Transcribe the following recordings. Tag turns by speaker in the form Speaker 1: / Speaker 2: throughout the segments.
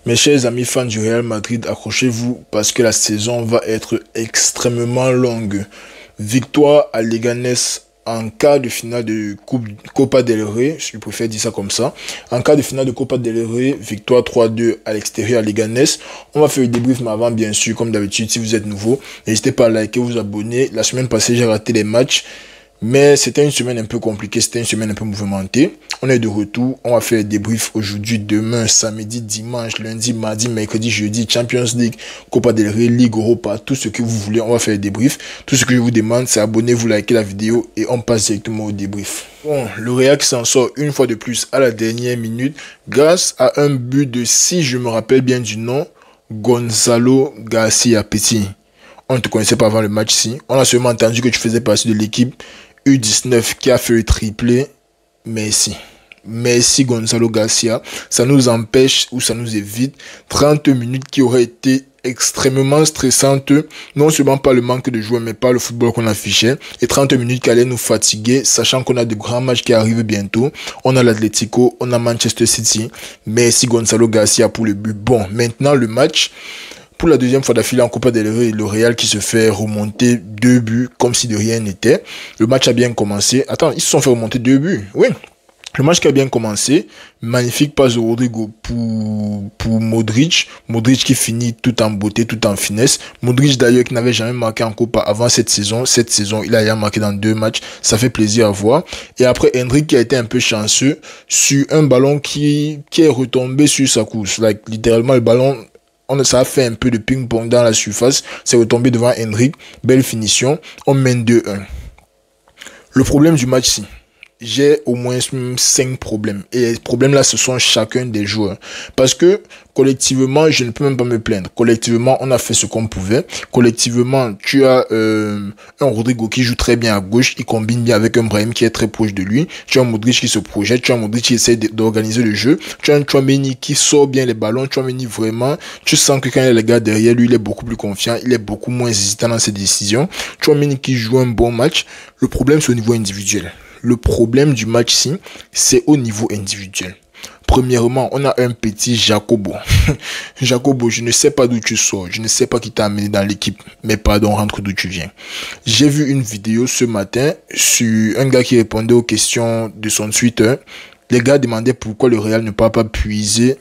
Speaker 1: Mes chers amis fans du Real Madrid, accrochez-vous parce que la saison va être extrêmement longue. Victoire à Leganés en quart de finale de Copa del Rey, je préfère dire ça comme ça. En quart de finale de Copa del Rey, victoire 3-2 à l'extérieur à Leganés. On va faire le débrief, mais avant, bien sûr, comme d'habitude, si vous êtes nouveau, n'hésitez pas à liker, vous abonner. La semaine passée, j'ai raté les matchs. Mais c'était une semaine un peu compliquée, c'était une semaine un peu mouvementée. On est de retour, on va faire des débriefs aujourd'hui, demain, samedi, dimanche, lundi, mardi, mercredi, jeudi, Champions League, Copa del Rey, Ligue Europa, tout ce que vous voulez, on va faire des débriefs. Tout ce que je vous demande, c'est abonnez-vous, likez la vidéo et on passe directement au débrief. Bon, le Real qui s'en sort une fois de plus à la dernière minute grâce à un but de, si je me rappelle bien du nom, Gonzalo Garcia Petit. On ne te connaissait pas avant le match-ci. On a seulement entendu que tu faisais partie de l'équipe U19 qui a fait le triplé. Merci. Merci Gonzalo Garcia. Ça nous empêche ou ça nous évite 30 minutes qui auraient été extrêmement stressantes. Non seulement par le manque de joueurs, mais par le football qu'on affichait. Et 30 minutes qui allaient nous fatiguer, sachant qu'on a de grands matchs qui arrivent bientôt. On a l'Atlético, on a Manchester City. Merci Gonzalo Garcia pour le but. Bon, maintenant le match. Pour la deuxième fois d'affilée en Copa del Rey, le Real qui se fait remonter 2 buts comme si de rien n'était. Le match a bien commencé. Attends, ils se sont fait remonter 2 buts. Oui. Le match qui a bien commencé. Magnifique passe de Rodrigo pour Modric. Modric qui finit tout en beauté, tout en finesse. Modric d'ailleurs qui n'avait jamais marqué en Copa avant cette saison. Cette saison, il a déjà marqué dans 2 matchs. Ça fait plaisir à voir. Et après, Endrick qui a été un peu chanceux sur un ballon qui est retombé sur sa course. Littéralement, le ballon... Ça a fait un peu de ping-pong dans la surface. C'est retombé devant Endrick. Belle finition. On mène 2-1. Le problème du match-ci. J'ai au moins 5 problèmes. Et les problèmes là, ce sont chacun des joueurs. Parce que collectivement, je ne peux même pas me plaindre. Collectivement, on a fait ce qu'on pouvait. Collectivement, tu as un Rodrigo qui joue très bien à gauche. Il combine bien avec un Brahim qui est très proche de lui. Tu as un Modric qui se projette. Tu as un Modric qui essaie d'organiser le jeu. Tu as un Tchouaméni qui sort bien les ballons. Tchouaméni vraiment, tu sens que quand il y a les gars derrière lui, il est beaucoup plus confiant. Il est beaucoup moins hésitant dans ses décisions. Tchouaméni qui joue un bon match. Le problème, c'est au niveau individuel. Le problème du match-ci, c'est au niveau individuel. Premièrement, on a un petit Jacobo. Jacobo, je ne sais pas d'où tu sors. Je ne sais pas qui t'a amené dans l'équipe. Mais pardon, rentre d'où tu viens. J'ai vu une vidéo ce matin sur un gars qui répondait aux questions de son Twitter. Les gars demandaient pourquoi le Real ne peut pas puiser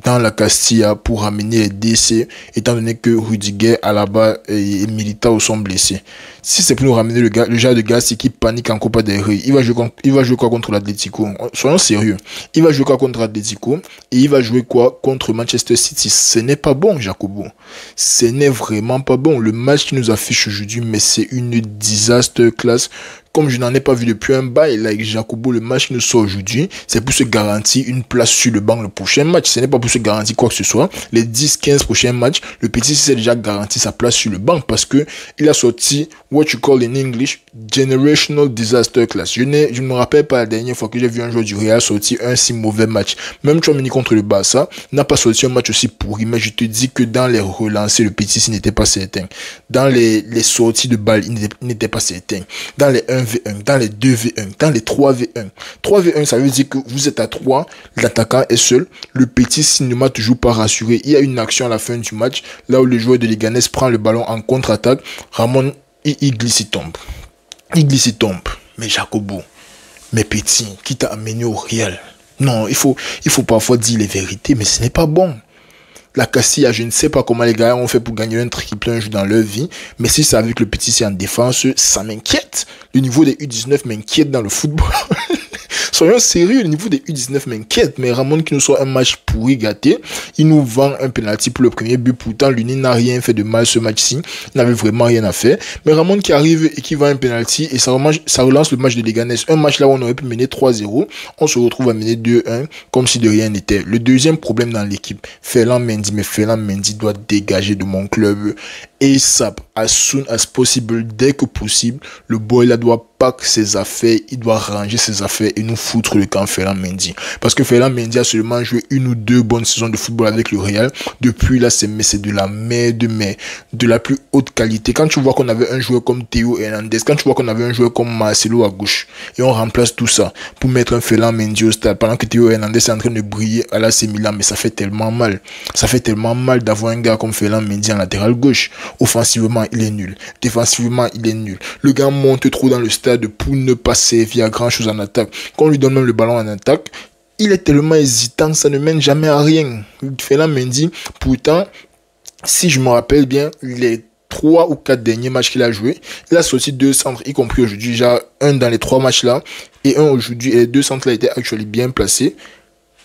Speaker 1: dans la Castilla pour ramener les décès, étant donné que Rudiger, Alaba et Militao sont blessés. Si c'est pour nous ramener le genre de gars qui panique en Copa del Rey, il va jouer quoi contre l'Atlético? Soyons sérieux. Il va jouer quoi contre l'Atlético et il va jouer quoi contre Manchester City? Ce n'est pas bon, Jacobo. Ce n'est vraiment pas bon. Le match qui nous affiche aujourd'hui, mais c'est une disaster class. Comme je n'en ai pas vu depuis un bail, avec Jacobo, le match qui nous sort aujourd'hui, c'est pour se garantir une place sur le banc le prochain match. Ce n'est pas pour se garantir quoi que ce soit. Les 10-15 prochains matchs, le petit s'est déjà garanti sa place sur le banc parce que il a sorti what you call in English generational disaster class. Je ne me rappelle pas la dernière fois que j'ai vu un joueur du Real sortir un si mauvais match. Même Tchouaméni contre le Barça n'a pas sorti un match aussi pourri, mais je te dis que dans les relancés, le petit s'il n'était pas certain. Dans les sorties de balles, il n'était pas certain. Dans les 1v1, dans les 2v1, dans les 3v1. 3v1, ça veut dire que vous êtes à 3, l'attaquant est seul. Le petit s'il ne m'a toujours pas rassuré. Il y a une action à la fin du match, là où le joueur de Leganés prend le ballon en contre-attaque. Ramon, il glisse, il tombe. Il glisse, il tombe. Mais Jacobo, mais petit, qui t'a amené au Real? Non, il faut parfois dire les vérités, mais ce n'est pas bon. La Castilla, je ne sais pas comment les gars ont fait pour gagner un triple un jour dans leur vie, mais si c'est avec le petit, c'est en défense, ça m'inquiète. Le niveau des U19 m'inquiète dans le football. Soyons sérieux, le niveau des U19 m'inquiète, mais Ramon qui nous sort un match pourri gâté, il nous vend un penalty pour le premier but, pourtant l'Uni n'a rien fait de mal ce match-ci, il n'avait vraiment rien à faire, mais Ramon qui arrive et qui vend un penalty et ça relance le match de Leganés, un match là où on aurait pu mener 3-0, on se retrouve à mener 2-1 comme si de rien n'était. Le deuxième problème dans l'équipe, Ferland Mendy, mais Ferland Mendy doit dégager de mon club et ça, as soon as possible, dès que possible, le boy là doit pack ses affaires, il doit ranger ses affaires et nous foutre le camp Ferland Mendy. Parce que Ferland Mendy a seulement joué 1 ou 2 bonnes saisons de football avec le Real. Depuis là, c'est de la merde, mais de la plus haute qualité. Quand tu vois qu'on avait un joueur comme Théo Hernandez, quand tu vois qu'on avait un joueur comme Marcelo à gauche, et on remplace tout ça pour mettre un Ferland Mendy au stade, pendant que Théo Hernandez est en train de briller à l'AC Milan, mais ça fait tellement mal. Ça fait tellement mal d'avoir un gars comme Ferland Mendy en latéral gauche. Offensivement, il est nul. Défensivement, il est nul. Le gars monte trop dans le stade pour ne pas servir à grand chose en attaque. Quand on lui donne même le ballon en attaque, il est tellement hésitant, ça ne mène jamais à rien. Ferland Mendy, pourtant, si je me rappelle bien, les 3 ou 4 derniers matchs qu'il a joué, il a sorti 2 centres, y compris aujourd'hui, déjà un dans les 3 matchs là, et un aujourd'hui, et les 2 centres là étaient actuellement bien placés.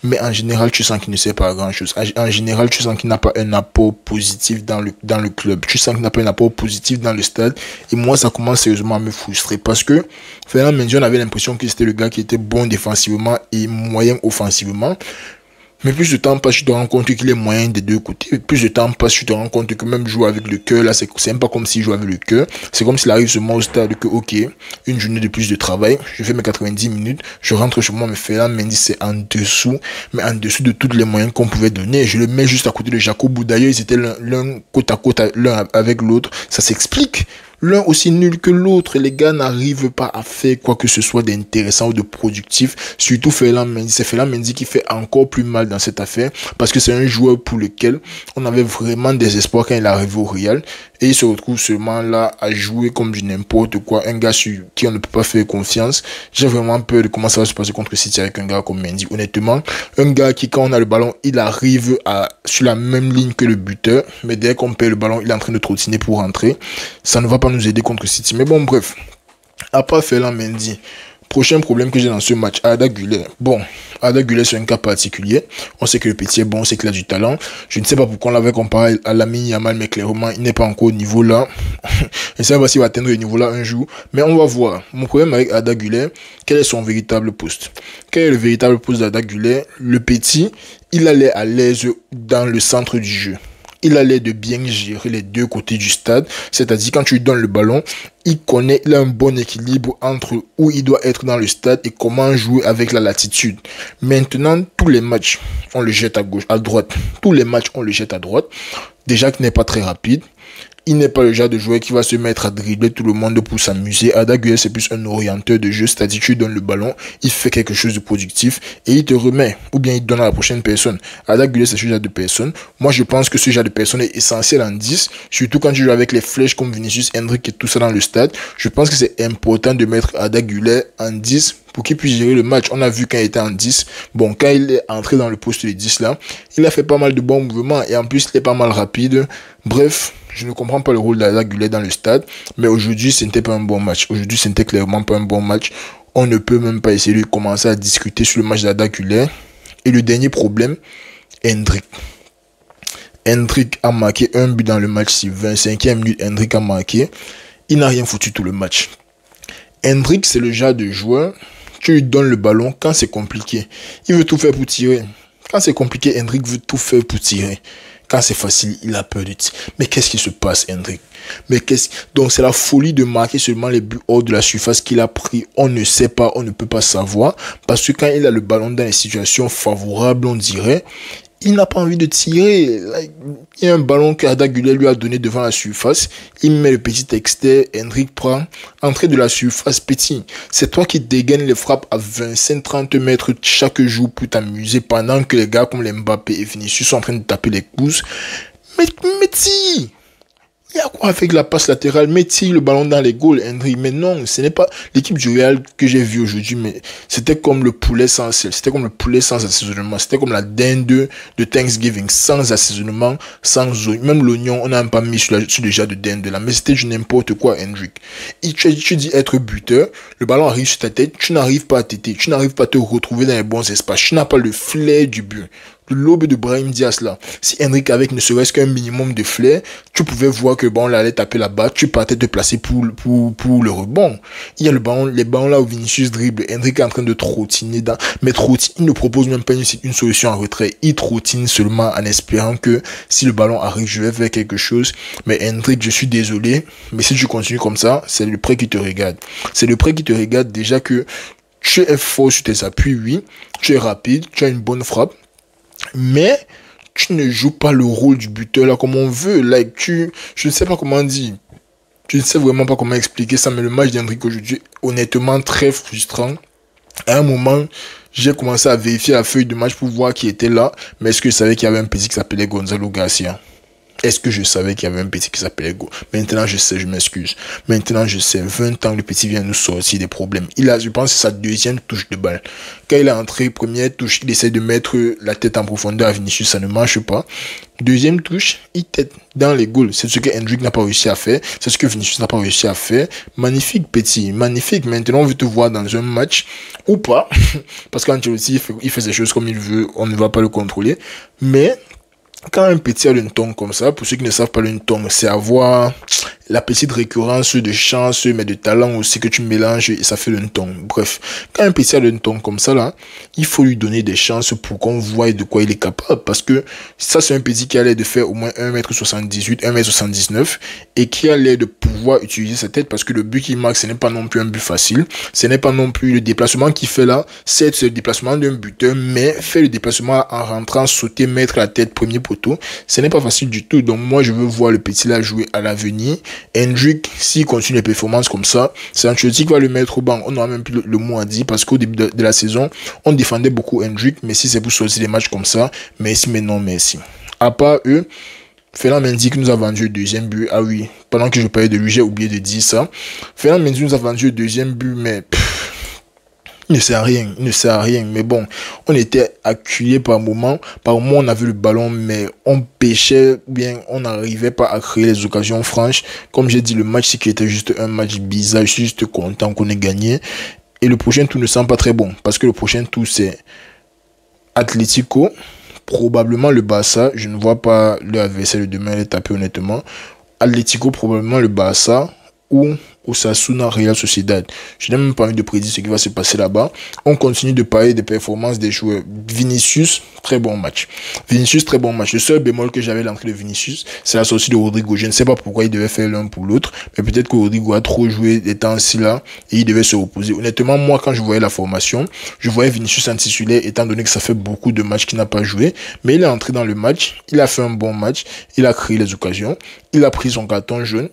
Speaker 1: Mais en général, tu sens qu'il ne sert pas à grand chose. En général, tu sens qu'il n'a pas un apport positif dans le club. Tu sens qu'il n'a pas un apport positif dans le stade. Et moi, ça commence sérieusement à me frustrer. Parce que Ferland Mendy, on avait l'impression que c'était le gars qui était bon défensivement et moyen offensivement. Mais plus de temps passe, tu te rends compte qu'il est moyen des deux côtés. Plus de temps passe, tu te rends compte que même jouer avec le cœur, là, c'est même pas comme s'il joue avec le cœur. C'est comme s'il arrive seulement au stade que, ok, une journée de plus de travail, je fais mes 90 minutes, je rentre chez moi, mais Ferland Mendy, c'est en dessous, mais en dessous de tous les moyens qu'on pouvait donner. Je le mets juste à côté de Jacob. D'ailleurs, ils étaient l'un côte à côte, l'un avec l'autre. Ça s'explique. L'un aussi nul que l'autre, les gars n'arrivent pas à faire quoi que ce soit d'intéressant ou de productif. Surtout Ferland Mendy, c'est Ferland Mendy qui fait encore plus mal dans cette affaire parce que c'est un joueur pour lequel on avait vraiment des espoirs quand il est arrivé au Real et il se retrouve seulement là à jouer comme du n'importe quoi, un gars sur qui on ne peut pas faire confiance. J'ai vraiment peur de comment ça va se passer contre City avec un gars comme Mendy. Honnêtement, un gars qui quand on a le ballon, il arrive sur la même ligne que le buteur, mais dès qu'on perd le ballon, il est en train de trottiner pour rentrer. Ça ne va pas nous aider contre City. Mais bon, bref. À part Ferland Mendy, prochain problème que j'ai dans ce match, Arda Güler. Bon, Arda Güler, c'est un cas particulier. On sait que le petit est bon, on sait qu'il a du talent. Je ne sais pas pourquoi on l'avait comparé à Lamine Yamal, mais clairement, il n'est pas encore au niveau là. Je ne sais pas s'il va atteindre le niveau là un jour. Mais on va voir. Mon problème avec Arda Güler, quel est son véritable poste? Quel est le véritable poste d'Arda Güler? Le petit, il allait à l'aise dans le centre du jeu. Il a l'air de bien gérer les deux côtés du stade. C'est-à-dire, quand tu lui donnes le ballon, il a un bon équilibre entre où il doit être dans le stade et comment jouer avec la latitude. Maintenant, tous les matchs, on le jette à gauche, à droite. Tous les matchs, on le jette à droite. Déjà qu'il n'est pas très rapide. Il n'est pas le genre de joueur qui va se mettre à dribbler tout le monde pour s'amuser. Arda Güler, c'est plus un orienteur de jeu, c'est-à-dire que tu lui donnes le ballon, il fait quelque chose de productif et il te remet, ou bien il donne à la prochaine personne. Arda Güler, c'est ce genre de personne. Moi, je pense que ce genre de personne est essentiel en 10, surtout quand tu joues avec les flèches comme Vinicius, Hendrick et tout ça dans le stade. Je pense que c'est important de mettre Arda Güler en 10 pour qu'il puisse gérer le match. On a vu quand il était en 10. Bon, quand il est entré dans le poste de 10 là, il a fait pas mal de bons mouvements et en plus, il est pas mal rapide. Bref, je ne comprends pas le rôle d'Arda Güler dans le stade, mais aujourd'hui, ce n'était pas un bon match. Aujourd'hui, ce n'était clairement pas un bon match. On ne peut même pas essayer de commencer à discuter sur le match d'Arda Güler. Et le dernier problème, Hendrick. Hendrick a marqué un but dans le match. Si 25e minute, Hendrick a marqué. Il n'a rien foutu tout le match. Hendrick, c'est le genre de joueur, tu lui donnes le ballon quand c'est compliqué. Il veut tout faire pour tirer. Quand c'est compliqué, Hendrick veut tout faire pour tirer. Quand c'est facile, il a peur de tirer. Mais qu'est-ce qui se passe, Hendrick? Donc c'est la folie de marquer seulement les buts hors de la surface qu'il a pris. On ne sait pas, on ne peut pas savoir. Parce que quand il a le ballon dans les situations favorables, on dirait, il n'a pas envie de tirer. Il y a un ballon qu'Arda Güler lui a donné devant la surface. Il met le petit externe. Hendrick prend. Entrée de la surface, petit. C'est toi qui dégaines les frappes à 25-30 mètres chaque jour pour t'amuser pendant que les gars comme les Mbappé et Vinicius sont en train de taper les pouces. Mais si! Il y a quoi avec la passe latérale? Mettez le ballon dans les goals, Henry. Mais non, ce n'est pas l'équipe du Real que j'ai vue aujourd'hui, mais c'était comme le poulet sans sel. C'était comme le poulet sans assaisonnement. C'était comme la dinde de Thanksgiving, sans assaisonnement, sans oignon. Même l'oignon, on n'a même pas mis sur le jar de dinde là. Mais c'était du n'importe quoi, Hendrick. Et tu dis être buteur, le ballon arrive sur ta tête, tu n'arrives pas à t'aider, tu n'arrives pas à te retrouver dans les bons espaces, tu n'as pas le flair du but. l'aube de Brahim Diaz là, si Endrick avec ne serait-ce qu'un minimum de flair, tu pouvais voir que le ballon allait taper là-bas, tu partais te placer pour le rebond. Il y a les ballons là où Vinicius dribble, Endrick est en train de trottiner dans, mais trottine, il ne propose même pas une solution en retrait, il trottine seulement en espérant que si le ballon arrive, je vais faire quelque chose. Mais Endrick, je suis désolé, mais si tu continues comme ça, c'est le prêt qui te regarde. C'est le prêt qui te regarde déjà que tu es fort sur tes appuis, oui, tu es rapide, tu as une bonne frappe, mais tu ne joues pas le rôle du buteur là comme on veut. Like, je ne sais pas comment dire, je ne sais vraiment pas comment expliquer ça, mais le match d'Endrick aujourd'hui est honnêtement très frustrant. À un moment, j'ai commencé à vérifier la feuille de match pour voir qui était là, mais est-ce que je savais qu'il y avait un petit qui s'appelait Gonzalo Garcia? Est-ce que je savais qu'il y avait un petit qui s'appelait Go? Maintenant, je sais, je m'excuse. Maintenant, je sais, 20 ans, le petit vient nous sortir des problèmes. Je pense que c'est sa deuxième touche de balle. Quand il est entré, première touche, il essaie de mettre la tête en profondeur à Vinicius, ça ne marche pas. Deuxième touche, il tête dans les goals. C'est ce que Endrick n'a pas réussi à faire. C'est ce que Vinicius n'a pas réussi à faire. Magnifique, petit. Magnifique. Maintenant, on veut te voir dans un match ou pas. Parce qu'Ancelotti, il fait ses choses comme il veut. On ne va pas le contrôler. Mais quand un petit a le ton comme ça, pour ceux qui ne savent pas le ton, c'est avoir la petite récurrence de chance, mais de talent aussi que tu mélanges et ça fait le ton. Bref, quand un petit a le ton comme ça là, il faut lui donner des chances pour qu'on voie de quoi il est capable. Parce que ça, c'est un petit qui a l'air de faire au moins 1m78, 1m79 et qui a l'air de pouvoir utiliser sa tête parce que le but qu'il marque, ce n'est pas non plus un but facile. Ce n'est pas non plus le déplacement qu'il fait là. C'est le déplacement d'un buteur, mais fait le déplacement en rentrant, sauter, mettre la tête premier poteau. Ce n'est pas facile du tout. Donc moi, je veux voir le petit là jouer à l'avenir. Endrick, s'il continue les performances comme ça, c'est Ancelotti qui va le mettre au banc. On n'aura même plus le mot à dire parce qu'au début de la saison, on défendait beaucoup Endrick, mais si c'est pour sortir des matchs comme ça, merci, mais non, merci. À part eux, Ferland Mendy qui nous a vendu le deuxième but. Ah oui, pendant que je parlais de lui, j'ai oublié de dire ça. Ferland Mendy nous a vendu le deuxième but, mais il ne sert à rien, il ne sert à rien. Mais bon, on était acculé par moment. Par moment, on avait le ballon, mais on pêchait bien, on n'arrivait pas à créer les occasions franches. Comme j'ai dit, le match, c'est qu'il était juste un match bizarre. Je suis juste content qu'on ait gagné. Et le prochain tour ne sent pas très bon. Parce que le prochain tour, c'est Atlético. Probablement le Barça. Je ne vois pas le adversaire de demain les taper honnêtement. Atlético, probablement le Barça. Ou Osasuna, Real Sociedad. Je n'ai même pas envie de prédire ce qui va se passer là-bas. On continue de parler des performances des joueurs. Vinicius, très bon match. Vinicius, très bon match. Le seul bémol que j'avais à l'entrée de Vinicius, c'est la sortie de Rodrigo. Je ne sais pas pourquoi il devait faire l'un pour l'autre, mais peut-être que Rodrigo a trop joué des temps-ci là et il devait se reposer. Honnêtement, moi, quand je voyais la formation, je voyais Vinicius en titulaire, étant donné que ça fait beaucoup de matchs qu'il n'a pas joué, mais il est entré dans le match, il a fait un bon match, il a créé les occasions, il a pris son carton jaune.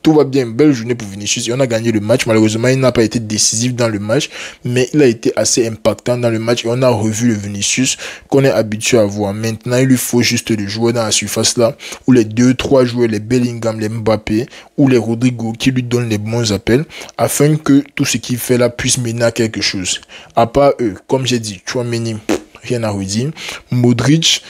Speaker 1: Tout va bien, belle journée pour Vinicius et on a gagné le match. Malheureusement, il n'a pas été décisif dans le match, mais il a été assez impactant dans le match et on a revu le Vinicius qu'on est habitué à voir. Maintenant, il lui faut juste le joueur dans la surface là, où les 2-3 joueurs, les Bellingham, les Mbappé ou les Rodrigo qui lui donnent les bons appels afin que tout ce qu'il fait là puisse mener à quelque chose. À part eux, comme j'ai dit, Tchouaméni, rien à redire. Modric,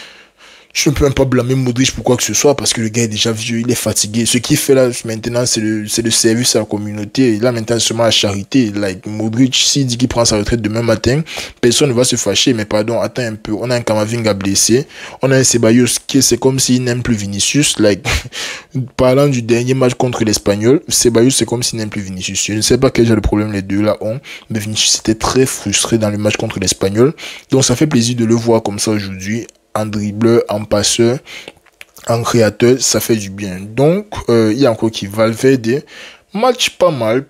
Speaker 1: je ne peux même pas blâmer Modric pour quoi que ce soit parce que le gars est déjà vieux, il est fatigué. Ce qu'il fait là maintenant, c'est le service à la communauté. Là maintenant, c'est seulement la charité. Like, Modric, s'il dit qu'il prend sa retraite demain matin, personne ne va se fâcher. Mais pardon, attends un peu. On a un Camavinga blessé. On a un Ceballos qui c'est comme s'il n'aime plus Vinicius. Like, parlant du dernier match contre l'Espagnol, Ceballos c'est comme s'il n'aime plus Vinicius. Je ne sais pas quel genre de problème les deux là ont. Mais Vinicius était très frustré dans le match contre l'Espagnol. Donc ça fait plaisir de le voir comme ça aujourd'hui. En dribbleur, en passeur, en créateur, ça fait du bien. Donc, il y a encore qui Valverde. Match pas mal.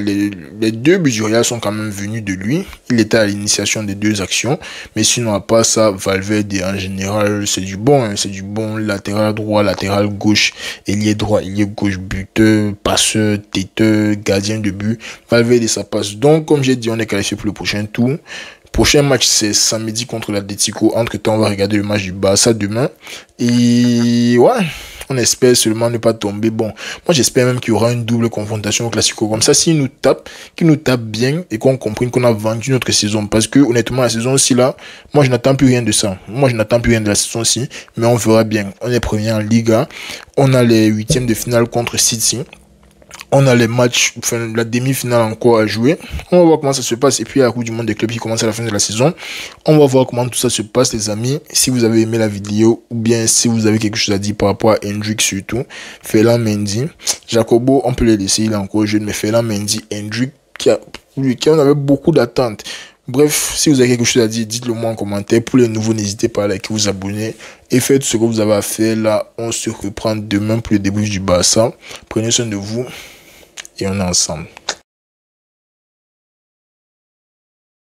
Speaker 1: Les deux buts du Real sont quand même venus de lui. Il était à l'initiation des deux actions. Mais sinon, à part ça, Valverde, en général, c'est du bon. C'est du bon latéral droit, latéral gauche, ailier droit, ailier gauche, buteur, passeur, têteur, gardien de but. Valverde, ça passe. Donc, comme j'ai dit, on est qualifié pour le prochain tour. Prochain match, c'est samedi contre l'Atlético. Entre-temps, on va regarder le match du Barça demain. Et ouais, on espère seulement ne pas tomber. Bon, moi j'espère même qu'il y aura une double confrontation au Classico. Comme ça, s'ils nous tapent, qu'ils nous tapent bien et qu'on comprenne qu'on a vendu notre saison. Parce que honnêtement, la saison-ci là, moi je n'attends plus rien de ça. Moi je n'attends plus rien de la saison-ci. Mais on verra bien. On est premier en Liga. On a les huitièmes de finale contre City. On a les matchs, enfin, la demi-finale encore à jouer. On va voir comment ça se passe. Et puis, il y a la Coupe du Monde des clubs qui commence à la fin de la saison. On va voir comment tout ça se passe, les amis. Si vous avez aimé la vidéo, ou bien si vous avez quelque chose à dire par rapport à Hendrick surtout, Ferland Mendy, Jacobo, on peut les laisser, il est encore jeune, mais Ferland Mendy, Hendrick, qui en avait beaucoup d'attentes. Bref, si vous avez quelque chose à dire, dites-le moi en commentaire. Pour les nouveaux, n'hésitez pas à liker, vous abonner et faites ce que vous avez à faire. Là, on se reprend demain pour le débrief du Barça. Prenez soin de vous et on est ensemble.